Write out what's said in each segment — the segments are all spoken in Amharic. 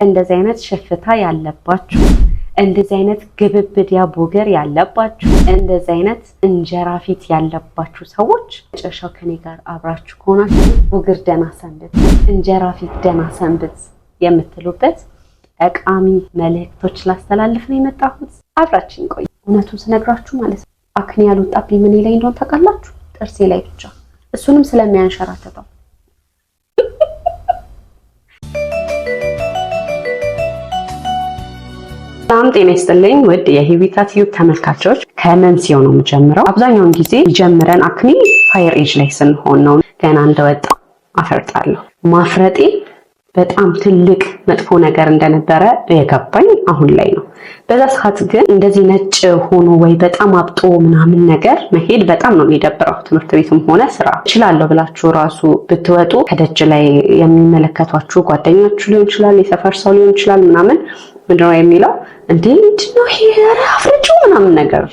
እንደዚህ አይነት ሽፍታ ያለባችሁ፣ እንደዚህ አይነት ግብብድ ቦገር ያለባችሁ፣ እንደዚህ አይነት እንጀራ ፊት ያለባችሁ ሰዎች መጨረሻው ከኔ ጋር አብራችሁ ከሆናችሁ ቦገር ደህና ሰንብት፣ እንጀራ ፊት ደህና ሰንብት የምትሉበት ጠቃሚ መልእክቶች ላስተላልፍ ነው የመጣሁት። አብራችን ቆይ። እውነቱን ስነግራችሁ ማለት ነው አክኒ ያልወጣብኝ ምን ላይ እንደሆነ ታውቃላችሁ? ጥርሴ ላይ ብቻ፣ እሱንም ስለሚያንሸራተተው። ሰላም ጤና ይስጥልኝ ውድ የሂዊታ ቲዩብ ተመልካቾች። ከመንስኤው ነው የምጀምረው። አብዛኛውን ጊዜ ጀምረን አክኒ ፋየር ኤጅ ላይ ስንሆን ነው። ገና እንደወጣ አፈርጣለሁ። ማፍረጤ በጣም ትልቅ መጥፎ ነገር እንደነበረ የገባኝ አሁን ላይ ነው። በዛ ሰዓት ግን እንደዚህ ነጭ ሆኖ ወይ በጣም አብጦ ምናምን ነገር መሄድ በጣም ነው የሚደብረው። ትምህርት ቤትም ሆነ ስራ እችላለሁ ብላችሁ ራሱ ብትወጡ ከደጅ ላይ የሚመለከቷችሁ ጓደኞቻችሁ ሊሆን ይችላል፣ የሰፈር ሰው ሊሆን ይችላል ምናምን ምንድነው የሚለው እንዴ ምንድነው ይሄ አፍረጩ ምናምን ነገር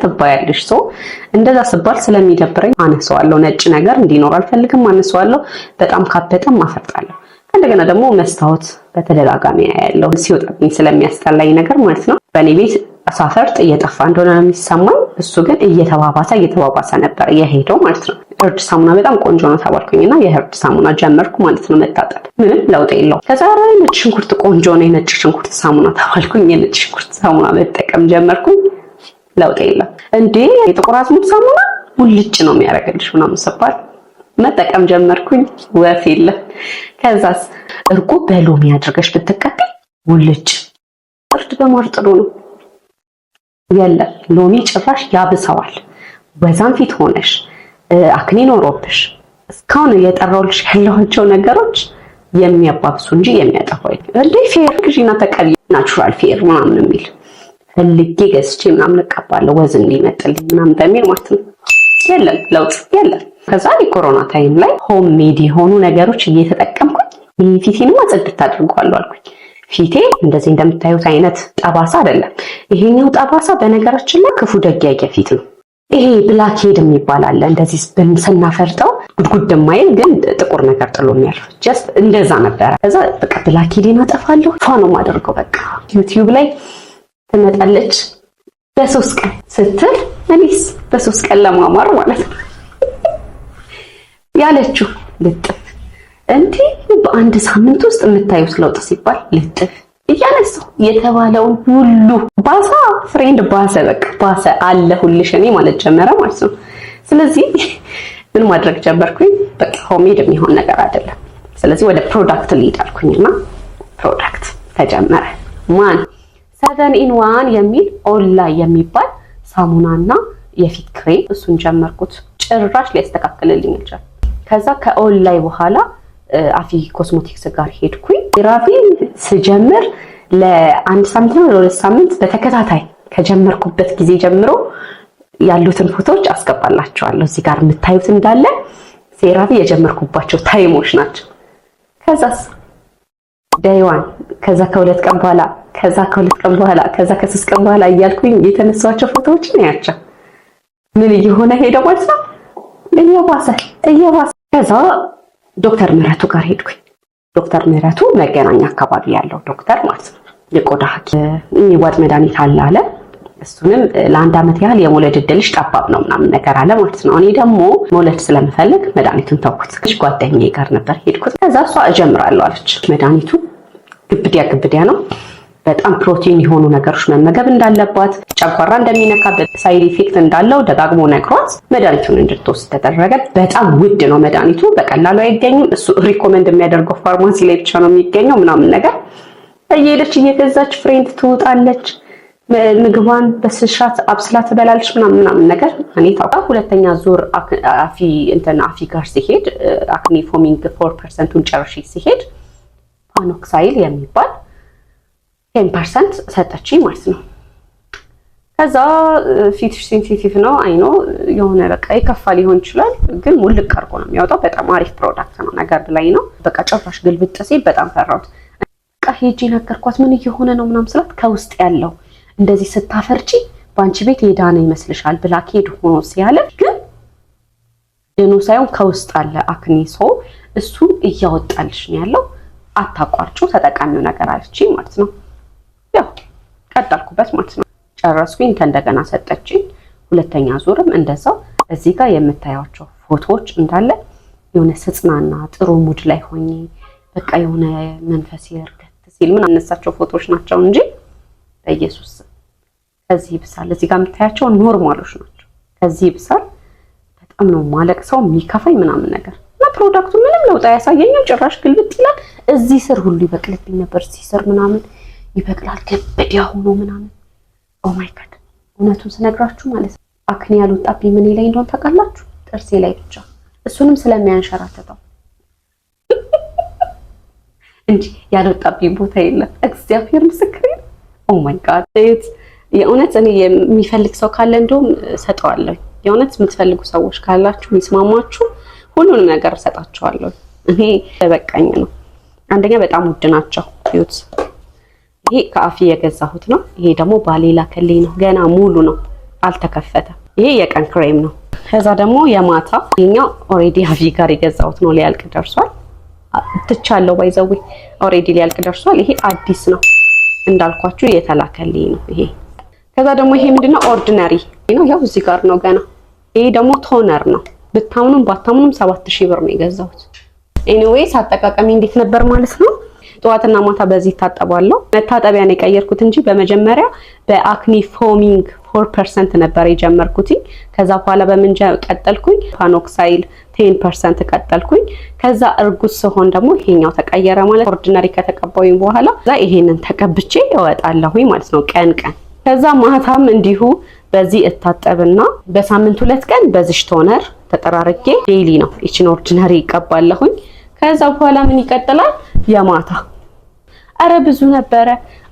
ትባያለሽ። ሰው እንደዛ ስባል ስለሚደብረኝ አነሳዋለሁ። ነጭ ነገር እንዲኖር አልፈልግም፣ አነሳዋለሁ። በጣም ካበጠም አፈርጣለሁ። እንደገና ደግሞ መስታወት በተደጋጋሚ ያያለሁ ሲወጣብኝ ስለሚያስጠላኝ ነገር ማለት ነው። በእኔ ቤት ሳፈርጥ እየጠፋ እንደሆነ ነው የሚሰማኝ። እሱ ግን እየተባባሰ ነበር የሄደው ማለት ነው። የህርድ ሳሙና በጣም ቆንጆ ነው ተባልኩኝና የህርድ ሳሙና ጀመርኩ ማለት ነው መታጠብ። ምንም ለውጥ የለውም። ከዛ ነጭ ሽንኩርት ቆንጆ ነው የነጭ ሽንኩርት ሳሙና ተባልኩኝ። የነጭ ሽንኩርት ሳሙና መጠቀም ጀመርኩኝ። ለውጥ የለም። እንዴ የጥቁር አዝሙድ ሳሙና ሙልጭ ነው የሚያደርግልሽ ምናምን ስባል መጠቀም ጀመርኩኝ። ወፍ የለም። ከዛስ እርጎ በሎሚ አድርገሽ ብትቀቢ ሙልጭ። እርድ በማር ጥሩ ነው። የለም ሎሚ ጭራሽ ያብሰዋል። ወዛም ፊት ሆነሽ አክኒ ኖሮብሽ እስካሁን የጠራውልሽ ያለኋቸው ነገሮች የሚያባብሱ እንጂ የሚያጠፋው አይደለም። እንዴ ፌር ግዢና ተቀቢ ናቹራል ፌር ምናምን የሚል ፈልጌ ገዝቼ ምናምን እቀባለሁ ወዝ እንዲመጥልኝ ምናምን በሚል ማለት ነው። የለም ለውጥ የለም። ከዛ የኮሮና ታይም ላይ ሆም ሜድ የሆኑ ነገሮች እየተጠቀምኩኝ ፊቴንም ጽድት አድርጓለሁ አልኩኝ። ፊቴ እንደዚህ እንደምታዩት አይነት ጠባሳ አይደለም። ይሄኛው ጠባሳ በነገራችን ላይ ክፉ ደግ ያየ ፊት ነው። ይሄ ብላክ ሄድ የሚባል አለ። እንደዚህ ስናፈርጠው ጉድጉድ የማይል ግን ጥቁር ነገር ጥሎ የሚያልፍ ጀስት እንደዛ ነበረ። ከዛ በቃ ብላክ ሄድን አጠፋለሁ ፏ ነው የማደርገው። በቃ ዩቲዩብ ላይ ትመጣለች በ3 ቀን ስትል እኔስ በ3 ቀን ለማማር ማለት ነው ያለችው ልጥፍ እንዴ በአንድ ሳምንት ውስጥ የምታዩት ለውጥ ሲባል ልጥፍ እያነሳው የተባለውን ሁሉ ባሳ ፍሬንድ ባሰ በቃ ባሰ አለሁልሽ እኔ ማለት ጀመረ ማለት ነው። ስለዚህ ምን ማድረግ ጀመርኩኝ? በቃ ሆሜድ የሚሆን ነገር አይደለም። ስለዚህ ወደ ፕሮዳክት ሊድ አልኩኝና ፕሮዳክት ተጀመረ። 7 in 1 የሚል ኦንላይን የሚባል ሳሙናና የፊት ክሬም እሱን ጀመርኩት። ጭራሽ ሊያስተካክልልኝ አልቻለም። ከዛ ከኦንላይን በኋላ አፊ ኮስሞቲክስ ጋር ሄድኩኝ። ቴራፒ ስጀምር ለአንድ ሳምንት ነው ለሁለት ሳምንት በተከታታይ ከጀመርኩበት ጊዜ ጀምሮ ያሉትን ፎቶዎች አስገባላችኋለሁ። እዚህ ጋር የምታዩት እንዳለ ቴራፒ የጀመርኩባቸው ታይሞች ናቸው። ከዛስ ዳይዋን ከዛ ከሁለት ቀን በኋላ ከዛ ከሁለት ቀን በኋላ ከዛ ከ3 ቀን በኋላ እያልኩኝ የተነሳቸው ፎቶዎች ነው ያቸው። ምን እየሆነ ሄደ ማለት ነው? እየባሰ ከዛ ዶክተር ምህረቱ ጋር ሄድኩኝ። ዶክተር ምህረቱ መገናኛ አካባቢ ያለው ዶክተር ማለት ነው። የቆዳ ሐኪም የሚዋጥ መድኃኒት አለ። እሱንም ለአንድ አመት ያህል የመውለድ እድልሽ ጠባብ ነው ምናምን ነገር አለ ማለት ነው። እኔ ደግሞ መውለድ ስለምፈልግ መድኃኒቱን ተውኩት። ጓደኛዬ ጋር ነበር ሄድኩት። ከዛ እሷ እጀምራለሁ አለች። መድኃኒቱ ግብዲያ ነው። በጣም ፕሮቲን የሆኑ ነገሮች መመገብ እንዳለባት፣ ጨጓራ እንደሚነካበት፣ ሳይድ ኢፌክት እንዳለው ደጋግሞ ነግሯት መድኃኒቱን እንድትወስድ ተደረገ። በጣም ውድ ነው መድኃኒቱ፣ በቀላሉ አይገኝም። እሱ ሪኮመንድ የሚያደርገው ፋርማሲ ላይ ብቻ ነው የሚገኘው ምናምን ነገር። እየሄደች እየገዛች ፍሬንድ ትውጣለች። ምግቧን በስሻት አብስላ ትበላለች ምናምን ነገር። እኔ ታውቃ ሁለተኛ ዙር አፊ ጋር ሲሄድ አክኒ ፎሚንግ 4%ን ጨርሼ ሲሄድ ፓኖክሳይል የሚባል 10% ሰጠችኝ ማለት ነው። ከዛ ፊትሽ ሴንሲቲቭ ነው አይኖ የሆነ በቃ ይከፋ ሊሆን ይችላል፣ ግን ሙልቅ አድርጎ ነው የሚያወጣው። በጣም አሪፍ ፕሮዳክት ነው ነገር ላይ ነው። በቃ ጭራሽ ግልብጥ ሲል በጣም ፈራሁት። በቃ ሄጄ ነገርኳት ምን እየሆነ ነው ምናምን ስላት ከውስጥ ያለው እንደዚህ ስታፈርጪ ባንቺ ቤት የዳነ ይመስልሻል ብላክ ሄድ ሆኖ ሲያለ ግን ደኖ ሳይሆን ከውስጥ አለ አክኒ እሱ እያወጣልሽ ነው ያለው። አታቋርጩ ተጠቃሚው ነገር አለችኝ ማለት ነው። ያው ቀጠልኩበት ማለት ነው። ጨረስኩኝ። ከእንደገና ሰጠችኝ። ሁለተኛ ዙርም እንደዛው እዚህ ጋር የምታዩቸው ፎቶዎች እንዳለ የሆነ ስጽናና ጥሩ ሙድ ላይ ሆኜ በቃ የሆነ መንፈስ ይርገት ሲል ምን አነሳቸው ፎቶዎች ናቸው እንጂ በኢየሱስ ከዚህ ይብሳል። እዚህ ጋር የምታያቸው ኖርማሎች ናቸው። ከዚህ ይብሳል። በጣም ነው ማለቅሰው የሚከፋኝ ምናምን ነገር እና ፕሮዳክቱ ምንም ለውጥ አያሳየኝም። ጭራሽ ግልብጥ ይላል። እዚህ ስር ሁሉ ይበቅልብኝ ነበር። እዚህ ስር ምናምን ይበቅላል ግብድ ያሆኖ ምናምን። ኦ ማይ ጋድ እውነቱን ስነግራችሁ ማለት ነው አክኒ ያልወጣብኝ ምን ላይ እንደሆነ ታውቃላችሁ? ጥርሴ ላይ ብቻ። እሱንም ስለሚያንሸራተተው እንጂ ያልወጣብኝ ቦታ የለም። እግዚአብሔር ምስክሬ ነው። ኦ ማይ ጋድ የእውነት እኔ የሚፈልግ ሰው ካለ እንደውም ሰጠዋለሁ። የእውነት የምትፈልጉ ሰዎች ካላችሁ የሚስማማችሁ ሁሉንም ነገር ሰጣችኋለሁ። እኔ በቃኝ ነው። አንደኛ በጣም ውድ ናቸው። ይሁት ይሄ ከአፊ የገዛሁት ነው። ይሄ ደግሞ ባሌላ ከሌ ነው። ገና ሙሉ ነው፣ አልተከፈተም። ይሄ የቀን ክሬም ነው። ከዛ ደግሞ የማታ ይሄኛው ኦሬዲ አፊ ጋር የገዛሁት ነው። ሊያልቅ ደርሷል። ትቻለው ባይዘው ኦሬዲ ሊያልቅ ደርሷል። ይሄ አዲስ ነው እንዳልኳችሁ የተላከልኝ ነው ይሄ። ከዛ ደግሞ ይሄ ምንድነው ኦርዲናሪ ነው። ያው እዚህ ጋር ነው ገና። ይሄ ደግሞ ቶነር ነው። ብታምኑም ባታምኑም 7000 ብር ነው የገዛሁት። ኤኒዌይስ አጠቃቀሚ እንዴት ነበር ማለት ነው? ጠዋትና ማታ በዚህ ታጠባለሁ። መታጠቢያ ነው የቀየርኩት እንጂ በመጀመሪያ በአክኒ ፎሚንግ 4% ነበር የጀመርኩት። ከዛ በኋላ በምን ቀጠልኩኝ? ፓኖክሳይል 10% ቀጠልኩኝ። ከዛ እርጉዝ ሲሆን ደግሞ ይሄኛው ተቀየረ ማለት ኦርዲናሪ ከተቀባውኝ በኋላ ከዛ ይሄንን ተቀብቼ እወጣለሁኝ ማለት ነው ቀን ቀን። ከዛ ማታም እንዲሁ በዚህ እታጠብና በሳምንት 2 ቀን በዚህ ቶነር ተጠራርጌ ዴይሊ ነው እቺን ኦርዲናሪ ይቀባለሁኝ። ከዛ በኋላ ምን ይቀጥላል? የማታ አረ ብዙ ነበረ።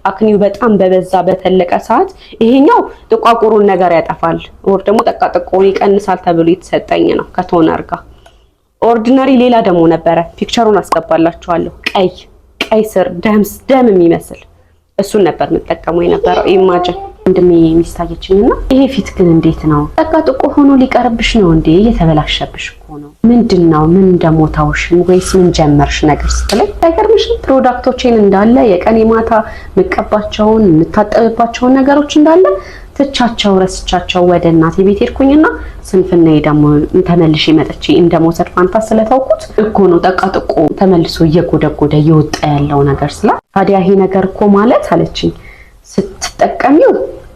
አክኒው በጣም በበዛ በተለቀ ሰዓት ይሄኛው ጥቋቁሩን ነገር ያጠፋል ወር ደግሞ ጠቃጥቆን ይቀንሳል ተብሎ የተሰጠኝ ነው ከቶነር ጋር። ኦርዲናሪ ሌላ ደግሞ ነበረ፣ ፒክቸሩን አስገባላችኋለሁ። ቀይ ስር ደም የሚመስል እሱን ነበር የምጠቀመው የነበረው። ኢማጂን እንደሚ ሚስታየችኝና ይሄ ፊት ግን እንዴት ነው ጠቃጥቆ ሆኖ ሊቀርብሽ ነው እንዴ? እየተበላሸብሽ እኮ ነው። ምንድነው? ምን እንደሞታውሽ ወይስ ምን ጀመርሽ ነገር ስትለኝ አይገርምሽ? ፕሮዳክቶቼን እንዳለ የቀን የማታ መቀባቸውን የምታጠብባቸውን ነገሮች እንዳለ ትቻቸው ረስቻቸው ወደ እናቴ ቤት ሄድኩኝና ስንፍናዬ ደግሞ ተመልሼ መጥቼ እንደሞሰድ ፋንታ ስለታውቁት እኮ ነው ጠቃጥቆ ተመልሶ እየጎደጎደ እየወጣ ያለው ነገር ስላ ታዲያ ይሄ ነገር እኮ ማለት አለችኝ ስትጠቀሚው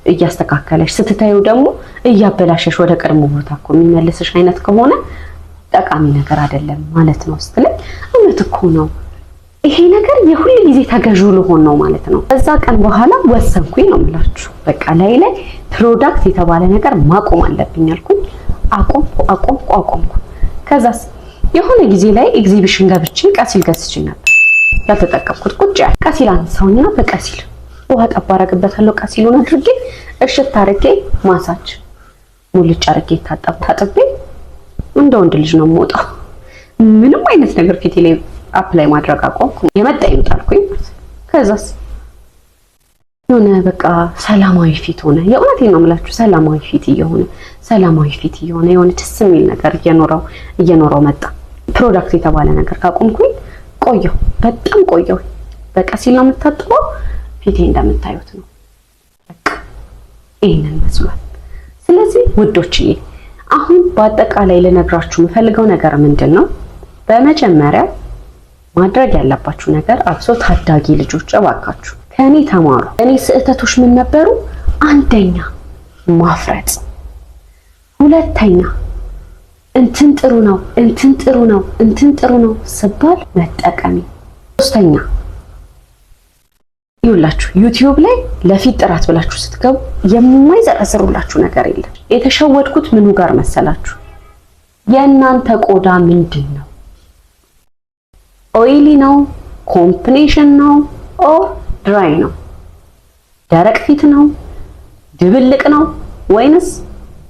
እያስተካከለሽ ስትታዩ ደግሞ እያበላሸሽ ወደ ቀድሞ ቦታ እኮ የሚመልስሽ አይነት ከሆነ ጠቃሚ ነገር አይደለም ማለት ነው ስትለኝ እውነት እኮ ነው። ይሄ ነገር የሁሉ ጊዜ ተገዥ ልሆን ነው ማለት ነው። እዛ ቀን በኋላ ወሰንኩኝ ነው የምላችሁ። በቃ ላይ ፕሮዳክት የተባለ ነገር ማቆም አለብኝ አልኩኝ። አቆምኩ። ከዛስ የሆነ ጊዜ ላይ ኤግዚቢሽን ገብቼ ቀሲል ገዝቼ ነበር። ያልተጠቀምኩት ቁጭ ያለ ቀሲል አንሳውኝና በቀሲል ውሃ ጠብ አደርግበታለሁ። ቀሲሉን አድርጌ እሽት አድርጌ ማሳጅ ሙልጭ አድርጌ ታጥቤ እንደ ወንድ ልጅ ነው የምወጣው። ምንም አይነት ነገር ፊቴ ላይ አፕላይ ማድረግ አቆምኩ። የመጣ ይምጣልኩኝ። ከዛስ የሆነ በቃ ሰላማዊ ፊት ሆነ። የእውነቴን ነው የምላችሁ ሰላማዊ ፊት እየሆነ የሆነ ደስ የሚል ነገር እየኖረው መጣ። ፕሮዳክት የተባለ ነገር ካቆምኩኝ በጣም ቆየሁ። በቀሲል ነው የምታጥበው። ፊቴ እንደምታዩት ነው። በቃ ይሄንን መስሏል። ስለዚህ ውዶችዬ አሁን በአጠቃላይ ልነግራችሁ የምፈልገው ነገር ምንድነው? በመጀመሪያ ማድረግ ያለባችሁ ነገር አብሶ ታዳጊ ልጆች እባካችሁ ከኔ ተማሩ። እኔ ስህተቶች ምን ነበሩ? አንደኛ ማፍረጥ፣ ሁለተኛ እንትን ጥሩ ነው ስባል መጠቀሚ፣ ሶስተኛ ይውላችሁ ዩቲዩብ ላይ ለፊት ጥራት ብላችሁ ስትገቡ የማይዘረዝሩላችሁ ነገር የለም። የተሸወድኩት ምኑ ጋር መሰላችሁ? የእናንተ ቆዳ ምንድነው? ኦይሊ ነው፣ ኮምቢኔሽን ነው፣ ድራይ ነው፣ ደረቅ ፊት ነው፣ ድብልቅ ነው ወይንስ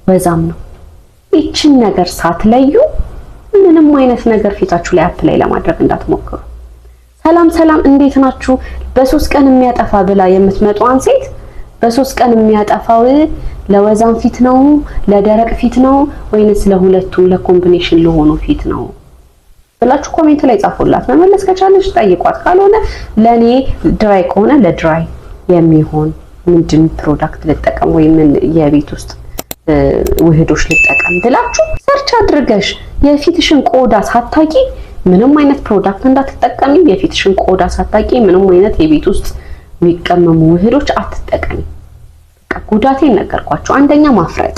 ወዛም ነው? ይችን ነገር ሳትለዩ ምንም አይነት ነገር ፊታችሁ ላይ አፕላይ ለማድረግ እንዳትሞክሩ። ሰላም እንዴት ናችሁ? በ3 ቀን የሚያጠፋ ብላ የምትመጣውን ሴት በ3 ቀን የሚያጠፋው ለወዛም ፊት ነው ለደረቅ ፊት ነው ወይንስ ለሁለቱም ለኮምቢኔሽን ለሆኑ ፊት ነው ብላችሁ ኮሜንት ላይ ጻፉላት። መመለስ ከቻለች ጠይቋት፣ ካልሆነ ለኔ ድራይ ከሆነ ለድራይ የሚሆን ምንድን ፕሮዳክት ልጠቀም ወይ ምን የቤት ውስጥ ውህዶች ልጠቀም ብላችሁ ሰርች አድርገሽ የፊትሽን ቆዳ ሳታቂ ምንም አይነት ፕሮዳክት እንዳትጠቀሚ፣ የፊትሽን ቆዳ ሳታቂ ምንም አይነት የቤት ውስጥ የሚቀመሙ ውህዶች አትጠቀሚ። ጉዳቴን ነገርኳችሁ። አንደኛ ማፍረጤ፣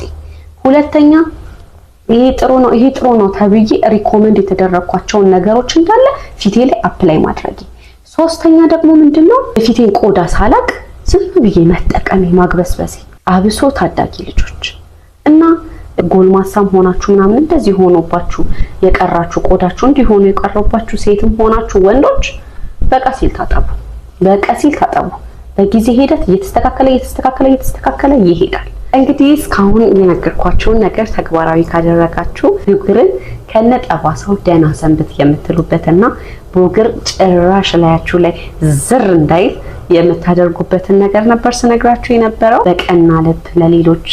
ሁለተኛ ይሄ ጥሩ ነው ተብዬ ሪኮመንድ የተደረኳቸውን ነገሮች እንዳለ ፊቴ ላይ አፕላይ ማድረግ፣ ሶስተኛ ደግሞ ምንድነው የፊቴን ቆዳ ሳላቅ ዝም ብዬ መጠቀሜ ማግበስበሴ። አብሶ ታዳጊ ልጆች እና ጎልማሳም ሆናችሁ ምናምን እንደዚህ ሆኖባችሁ የቀራችሁ ቆዳችሁ እንዲሆኑ የቀረባችሁ ሴትም ሆናችሁ ወንዶች በቀሲል ታጠቡ። በጊዜ ሂደት እየተስተካከለ ይሄዳል። እንግዲህ እስካሁን የነገርኳችሁን ነገር ተግባራዊ ካደረጋችሁ ብጉርን ከነጠባሳው ደህና ሰንብት የምትሉበትና ብጉር ጭራሽ ላያችሁ ላይ ዝር እንዳይል የምታደርጉበትን ነገር ነበር ስነግራችሁ የነበረው። በቀና ልብ ለሌሎች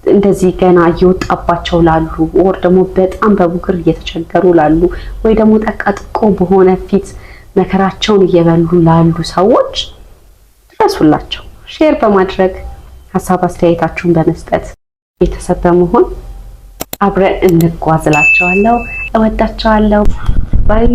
እንደዚህ ገና እየወጣባቸው ላሉ ወር ደግሞ በጣም በብጉር እየተቸገሩ ላሉ ወይ ደግሞ ጠቃጥቆ በሆነ ፊት መከራቸውን እየበሉ ላሉ ሰዎች ድረሱላቸው። ሼር በማድረግ ሀሳብ አስተያየታችሁን በመስጠት ቤተሰብ በመሆን አብረን እንጓዝላቸዋለሁ። እወዳቸዋለሁ። ባይ